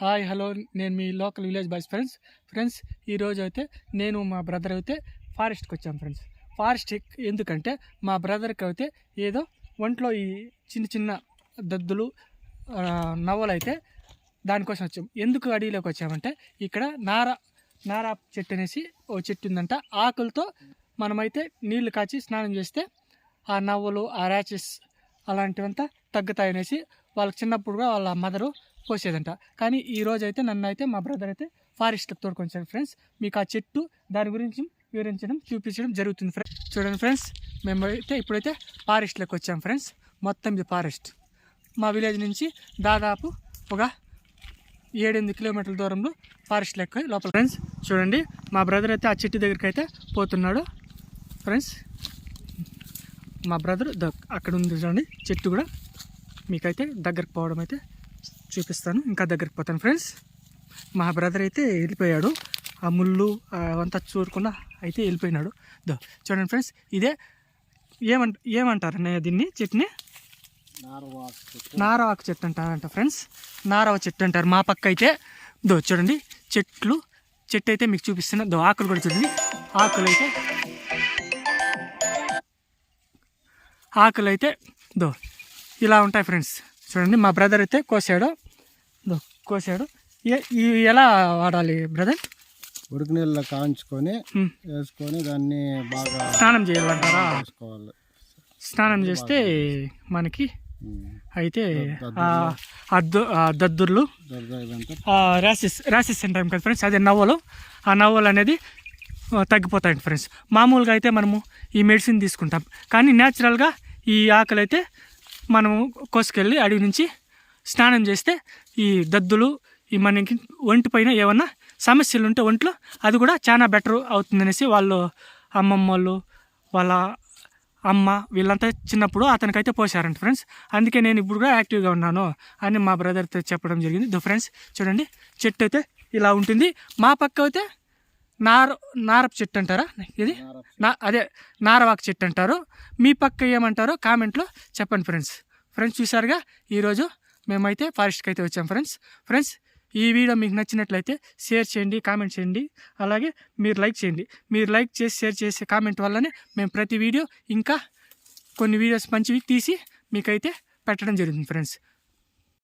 Hi hello నేను మీ local village boys friends ఈరోజు అయితే నేను మా బ్రదర్ అయితే ఫారెస్ట్కి వచ్చాం ఫ్రెండ్స్. ఫారెస్ట్ ఎందుకంటే మా బ్రదర్కి అయితే ఏదో ఒంట్లో ఈ చిన్న చిన్న దద్దులు నవ్వలు అయితే దానికోసం వచ్చాం. ఎందుకు అడవిలోకి వచ్చామంటే ఇక్కడ నారా చెట్టు అనేసి ఓ చెట్టు ఉందంట. ఆకులతో మనమైతే నీళ్లు కాచి స్నానం చేస్తే ఆ నవ్వులు ఆ ర్యాచెస్ అలాంటివంతా తగ్గుతాయనేసి వాళ్ళకి చిన్నప్పుడు కూడా వాళ్ళ మదరు పోసేదంట. కానీ ఈరోజు అయితే నన్ను అయితే మా బ్రదర్ అయితే ఫారెస్ట్కి తోడుకొచ్చాను ఫ్రెండ్స్. మీకు ఆ చెట్టు దాని గురించి వివరించడం చూపించడం జరుగుతుంది ఫ్రెండ్స్. చూడండి ఫ్రెండ్స్, మేము అయితే ఇప్పుడైతే ఫారెస్ట్లోకి వచ్చాం ఫ్రెండ్స్. మొత్తం ఇది ఫారెస్ట్ మా విలేజ్ నుంచి దాదాపు ఒక 7-8 కిలోమీటర్ల దూరంలో ఫారెస్ట్ లెక్క లోపల ఫ్రెండ్స్. చూడండి మా బ్రదర్ అయితే ఆ చెట్టు దగ్గరికి అయితే పోతున్నాడు ఫ్రెండ్స్. మా బ్రదర్ అక్కడ ఉంది చూడండి చెట్టు కూడా. మీకైతే దగ్గరికి పోవడం అయితే చూపిస్తాను, ఇంకా దగ్గరికి పోతాను ఫ్రెండ్స్. మా బ్రదర్ అయితే వెళ్ళిపోయాడు, ఆ ముళ్ళు అవంతా చూడకుండా అయితే వెళ్ళిపోయినాడు. చూడండి ఫ్రెండ్స్, ఇదే ఏమంటారు దీన్ని చెట్టుని నారవాకు చెట్టు అంటారంట ఫ్రెండ్స్. నారవ చెట్టు అంటారు మా పక్క అయితే. చూడండి చెట్టు అయితే మీకు చూపిస్తున్నా. ఆకులు కూడా చూడండి, ఆకులు అయితే ఇలా ఉంటాయి ఫ్రెండ్స్. చూడండి మా బ్రదర్ అయితే కోసాడు. ఇవి ఎలా వాడాలి బ్రదర్? ఉడికి నీళ్ళలో కాంచుకొని వేసుకొని దాన్ని బాగా స్నానం చేయాలంటారా? స్నానం చేస్తే మనకి అయితే దద్దుర్లు ర్యాసెస్ అంటాం కదా ఫ్రెండ్స్, అదే నవ్వలు. ఆ నవ్వలు అనేది తగ్గిపోతాయి ఫ్రెండ్స్. మామూలుగా అయితే మనము ఈ మెడిసిన్ తీసుకుంటాం, కానీ న్యాచురల్గా ఈ ఆకులు అయితే మనము కోసుకెళ్ళి అడవి నుంచి స్నానం చేస్తే ఈ దద్దులు ఈ మనకి ఒంటి పైన ఏమన్నా సమస్యలు ఉంటే ఒంట్లో అది కూడా చాలా బెటర్ అవుతుందనేసి వాళ్ళు అమ్మమ్మ వాళ్ళు వాళ్ళ అమ్మ వీళ్ళంతా చిన్నప్పుడు అతనికైతే పోసారంట ఫ్రెండ్స్. అందుకే నేను ఇప్పుడు కూడా యాక్టివ్గా ఉన్నాను అని మా బ్రదర్తో చెప్పడం జరిగింది. ఫ్రెండ్స్ చూడండి చెట్టు అయితే ఇలా ఉంటుంది. మా పక్క అయితే నారపు చెట్టు అంటారా, ఇది అదే నారవాకు చెట్టు అంటారు. మీ పక్క ఏమంటారో కామెంట్లో చెప్పండి ఫ్రెండ్స్ చూసారుగా, ఈరోజు మేమైతే ఫారెస్ట్కి అయితే వచ్చాం ఫ్రెండ్స్. ఈ వీడియో మీకు నచ్చినట్లయితే షేర్ చేయండి, కామెంట్ చేయండి, అలాగే మీరు లైక్ చేయండి. మీరు లైక్ చేసి షేర్ చేసే కామెంట్ వల్లనే మేము ప్రతి వీడియో ఇంకా కొన్ని వీడియోస్ మంచివి తీసి మీకైతే పెట్టడం జరుగుతుంది ఫ్రెండ్స్.